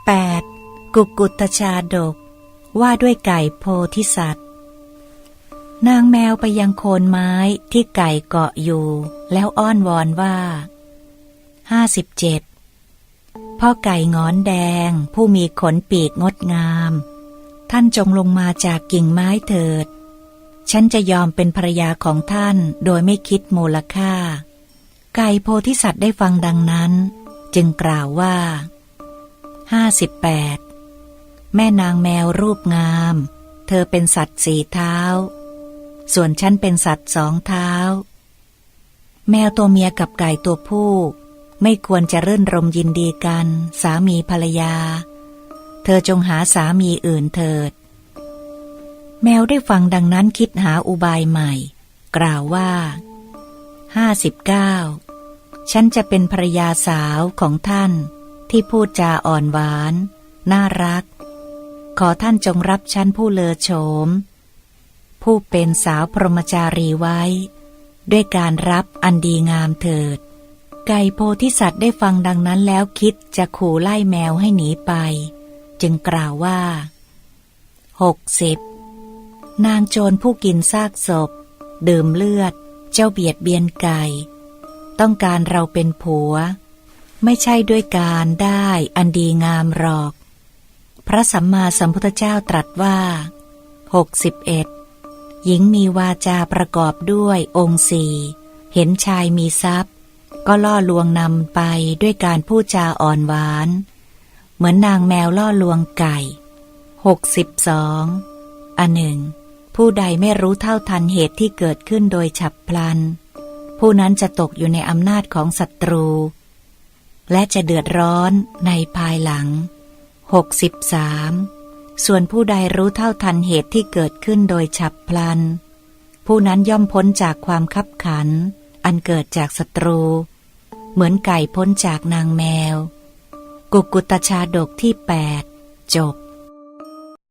8. กุกุตชาดกว่าด้วยไก่โพธิสัตว์นางแมวไปยังโคนไม้ที่ไก่เกาะอยู่แล้วอ้อนวอนว่า57พ่อไก่หงอนแดงผู้มีขนปีกงดงามท่านจงลงมาจากกิ่งไม้เถิดฉันจะยอมเป็นภรรยาของท่านโดยไม่คิดมูลค่าไก่โพธิสัตว์ได้ฟังดังนั้นจึงกล่าวว่า58แม่นางแมวรูปงามเธอเป็นสัตว์4เท้าส่วนฉันเป็นสัตว์2เท้าแมวตัวเมียกับไก่ตัวผู้ไม่ควรจะรื่นรมยินดีกันสามีภรรยาเธอจงหาสามีอื่นเถิดแมวได้ฟังดังนั้นคิดหาอุบายใหม่กล่าวว่า59ฉันจะเป็นภรรยาสาวของท่านที่พูดจาอ่อนหวานน่ารักขอท่านจงรับฉันผู้เลอโฉมผู้เป็นสาวพรหมจารีไว้ด้วยการรับอันดีงามเถิดไก่โพธิสัตว์ได้ฟังดังนั้นแล้วคิดจะขู่ไล่แมวให้หนีไปจึงกล่าวว่า60นางโจรผู้กินซากศพดื่มเลือดเจ้าเบียดเบียนไก่ต้องการเราเป็นผัวไม่ใช่ด้วยการได้อันดีงามหรอกพระสัมมาสัมพุทธเจ้าตรัสว่า61หญิงมีวาจาประกอบด้วยองค์สี่เห็นชายมีทรัพย์ก็ล่อลวงนำไปด้วยการพูดจาอ่อนหวานเหมือนนางแมวล่อลวงไก่62อันหนึ่งผู้ใดไม่รู้เท่าทันเหตุที่เกิดขึ้นโดยฉับพลันผู้นั้นจะตกอยู่ในอำนาจของศัตรูและจะเดือดร้อนในภายหลัง63ส่วนผู้ใดรู้เท่าทันเหตุที่เกิดขึ้นโดยฉับพลันผู้นั้นย่อมพ้นจากความคับขันอันเกิดจากศัตรูเหมือนไก่พ้นจากนางแมวกุกุตชาดกที่8จบ